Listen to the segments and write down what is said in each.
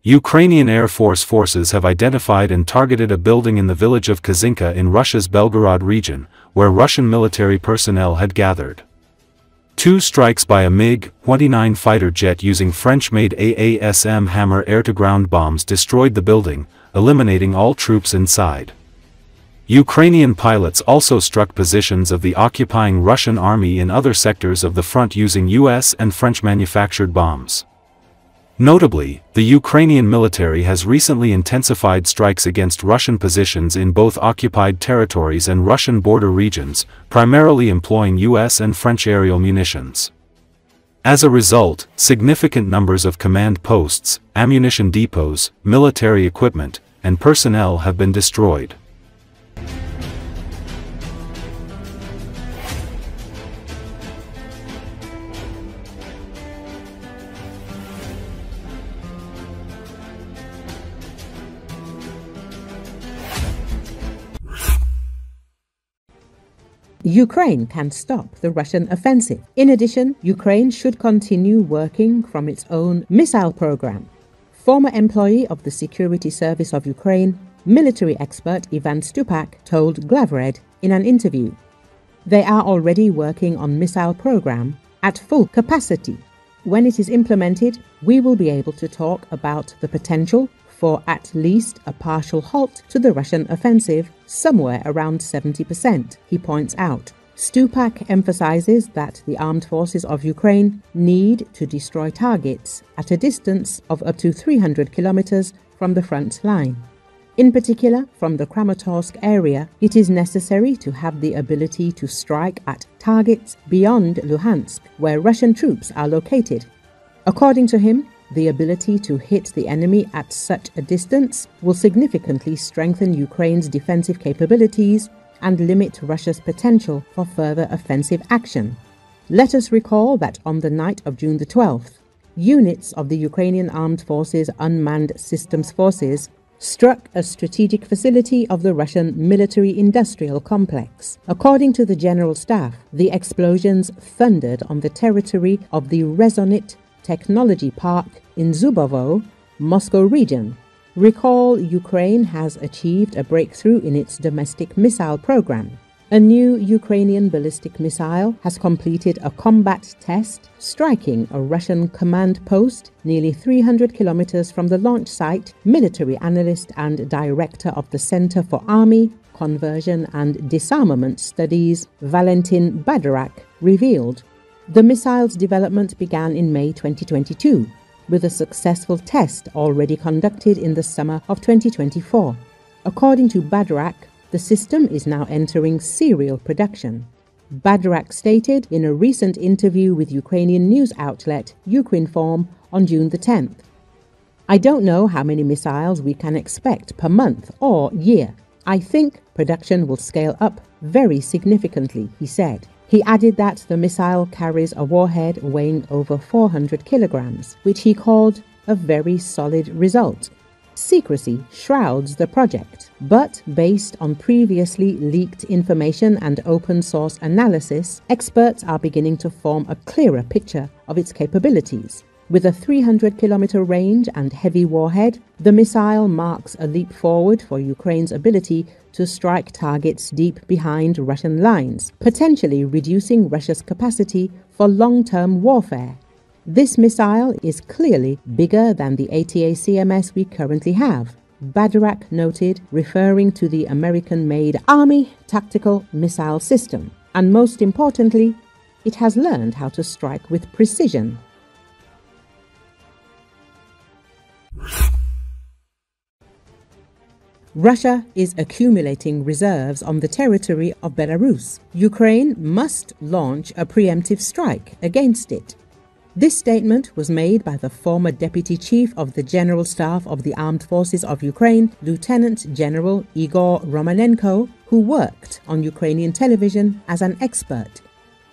Ukrainian Air Force forces have identified and targeted a building in the village of Kazinka in Russia's Belgorod region, where Russian military personnel had gathered. 2 strikes by a MiG-29 fighter jet using French-made AASM Hammer air-to-ground bombs destroyed the building, eliminating all troops inside. Ukrainian pilots also struck positions of the occupying Russian army in other sectors of the front using US and French-manufactured bombs. Notably, the Ukrainian military has recently intensified strikes against Russian positions in both occupied territories and Russian border regions, primarily employing US and French aerial munitions. As a result, significant numbers of command posts, ammunition depots, military equipment, and personnel have been destroyed. Ukraine can stop the Russian offensive. In addition, Ukraine should continue working from its own missile program. Former employee of the Security Service of Ukraine, military expert Ivan Stupak told Belgorod in an interview. They are already working on missile program at full capacity. When it is implemented, we will be able to talk about the potential for at least a partial halt to the Russian offensive, somewhere around 70%, he points out. Stupak emphasizes that the armed forces of Ukraine need to destroy targets at a distance of up to 300 kilometers from the front line. In particular, from the Kramatorsk area, it is necessary to have the ability to strike at targets beyond Luhansk, where Russian troops are located. According to him, the ability to hit the enemy at such a distance will significantly strengthen Ukraine's defensive capabilities and limit Russia's potential for further offensive action. Let us recall that on the night of June the 12th, units of the Ukrainian Armed Forces Unmanned Systems Forces struck a strategic facility of the Russian military-industrial complex. According to the General Staff, the explosions thundered on the territory of the Rezonit Technology Park in Zubovo, Moscow region. Recall, Ukraine has achieved a breakthrough in its domestic missile program. A new Ukrainian ballistic missile has completed a combat test, striking a Russian command post nearly 300 kilometers from the launch site, military analyst and director of the Center for Army, Conversion and Disarmament Studies, Valentin Badarak, revealed. The missile's development began in May 2022, with a successful test already conducted in the summer of 2024. According to Badarak, the system is now entering serial production. Badarak stated in a recent interview with Ukrainian news outlet Ukrinform on June the 10th. I don't know how many missiles we can expect per month or year. I think production will scale up very significantly, he said. He added that the missile carries a warhead weighing over 400 kilograms, which he called a very solid result. Secrecy shrouds the project, but based on previously leaked information and open-source analysis, experts are beginning to form a clearer picture of its capabilities. With a 300-kilometer range and heavy warhead, the missile marks a leap forward for Ukraine's ability to strike targets deep behind Russian lines, potentially reducing Russia's capacity for long-term warfare. This missile is clearly bigger than the ATACMS we currently have, Badarak noted, referring to the American-made Army Tactical Missile System. And most importantly, it has learned how to strike with precision. Russia is accumulating reserves on the territory of Belarus. Ukraine must launch a preemptive strike against it. This statement was made by the former Deputy Chief of the General Staff of the Armed Forces of Ukraine, Lieutenant General Igor Romanenko, who worked on Ukrainian television as an expert.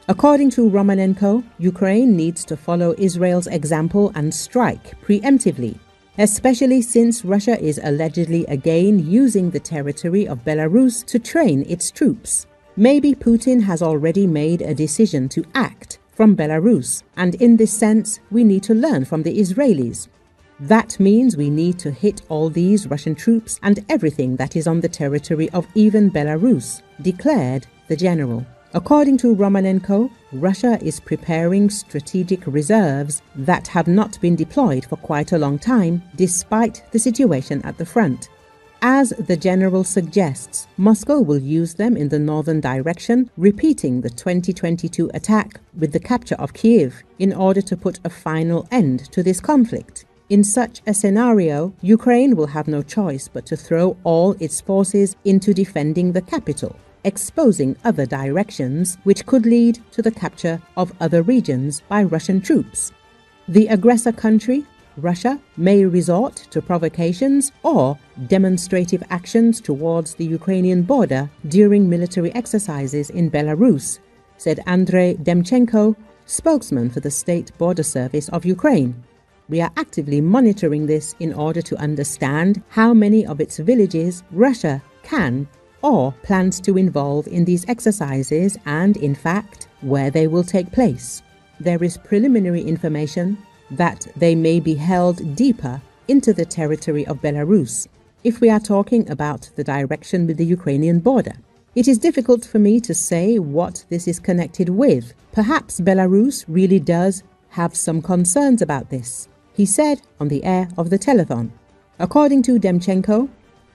According to Romanenko, Ukraine needs to follow Israel's example and strike preemptively, especially since Russia is allegedly again using the territory of Belarus to train its troops. Maybe Putin has already made a decision to act from Belarus, and in this sense, we need to learn from the Israelis. That means we need to hit all these Russian troops and everything that is on the territory of even Belarus, declared the general. According to Romanenko, Russia is preparing strategic reserves that have not been deployed for quite a long time, despite the situation at the front. As the general suggests, Moscow will use them in the northern direction, repeating the 2022 attack with the capture of Kiev in order to put a final end to this conflict. In such a scenario, Ukraine will have no choice but to throw all its forces into defending the capital, exposing other directions which could lead to the capture of other regions by Russian troops. The aggressor country, Russia, may resort to provocations or demonstrative actions towards the Ukrainian border during military exercises in Belarus, said Andrei Demchenko, spokesman for the State Border Service of Ukraine. We are actively monitoring this in order to understand how many of its villages Russia can or plans to involve in these exercises and, in fact, where they will take place. There is preliminary information that they may be held deeper into the territory of Belarus, if we are talking about the direction with the Ukrainian border. It is difficult for me to say what this is connected with. Perhaps Belarus really does have some concerns about this, he said on the air of the telethon. According to Demchenko,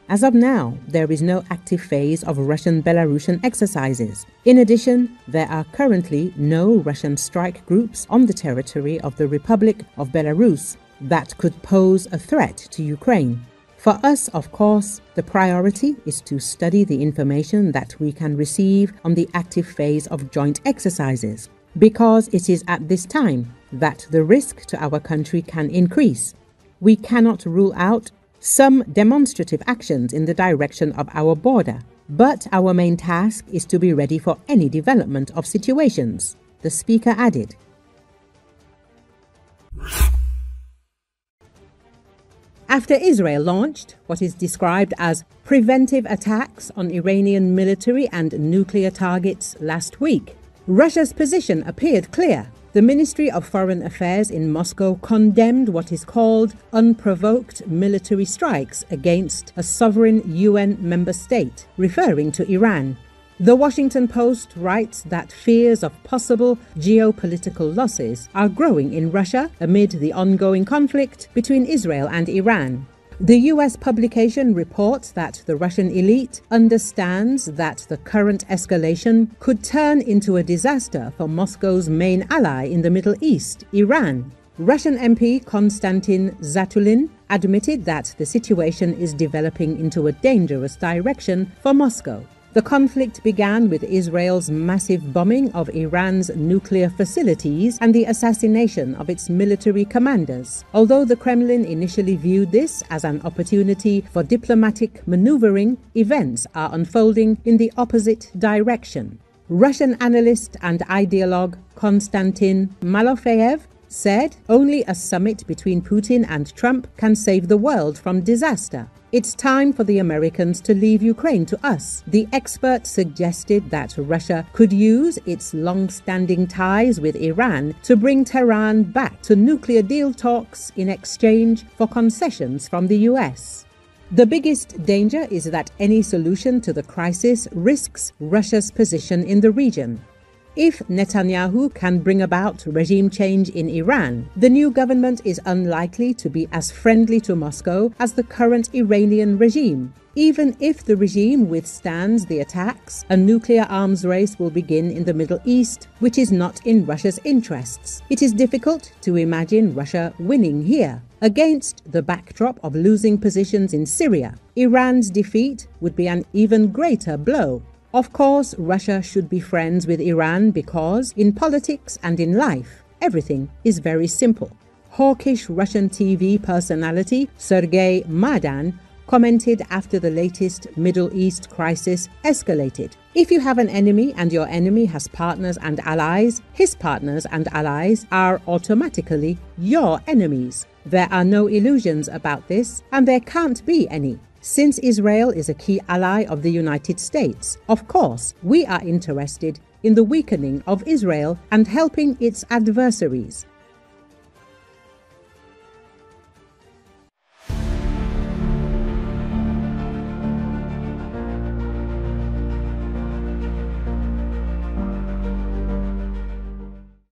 as of now, there is no active phase of Russian-Belarusian exercises. In addition, there are currently no Russian strike groups on the territory of the Republic of Belarus that could pose a threat to Ukraine. For us, of course, the priority is to study the information that we can receive on the active phase of joint exercises, because it is at this time that the risk to our country can increase. We cannot rule out some demonstrative actions in the direction of our border, but our main task is to be ready for any development of situations, the speaker added. After Israel launched what is described as preventive attacks on Iranian military and nuclear targets last week, Russia's position appeared clear. The Ministry of Foreign Affairs in Moscow condemned what is called unprovoked military strikes against a sovereign UN member state, referring to Iran. The Washington Post writes that fears of possible geopolitical losses are growing in Russia amid the ongoing conflict between Israel and Iran. The US publication reports that the Russian elite understands that the current escalation could turn into a disaster for Moscow's main ally in the Middle East, Iran. Russian MP Konstantin Zatulin admitted that the situation is developing into a dangerous direction for Moscow. The conflict began with Israel's massive bombing of Iran's nuclear facilities and the assassination of its military commanders. Although the Kremlin initially viewed this as an opportunity for diplomatic maneuvering, events are unfolding in the opposite direction. Russian analyst and ideologue Konstantin Malofeyev said only a summit between Putin and Trump can save the world from disaster. It's time for the Americans to leave Ukraine to us. The expert suggested that Russia could use its long-standing ties with Iran to bring Tehran back to nuclear deal talks in exchange for concessions from the US. The biggest danger is that any solution to the crisis risks Russia's position in the region. If Netanyahu can bring about regime change in Iran, the new government is unlikely to be as friendly to Moscow as the current Iranian regime. Even if the regime withstands the attacks, a nuclear arms race will begin in the Middle East, which is not in Russia's interests. It is difficult to imagine Russia winning here. Against the backdrop of losing positions in Syria, Iran's defeat would be an even greater blow. Of course, Russia should be friends with Iran because, in politics and in life, everything is very simple. Hawkish Russian TV personality Sergei Madan commented after the latest Middle East crisis escalated. If you have an enemy and your enemy has partners and allies, his partners and allies are automatically your enemies. There are no illusions about this, and there can't be any. Since Israel is a key ally of the United States, of course, we are interested in the weakening of Israel and helping its adversaries.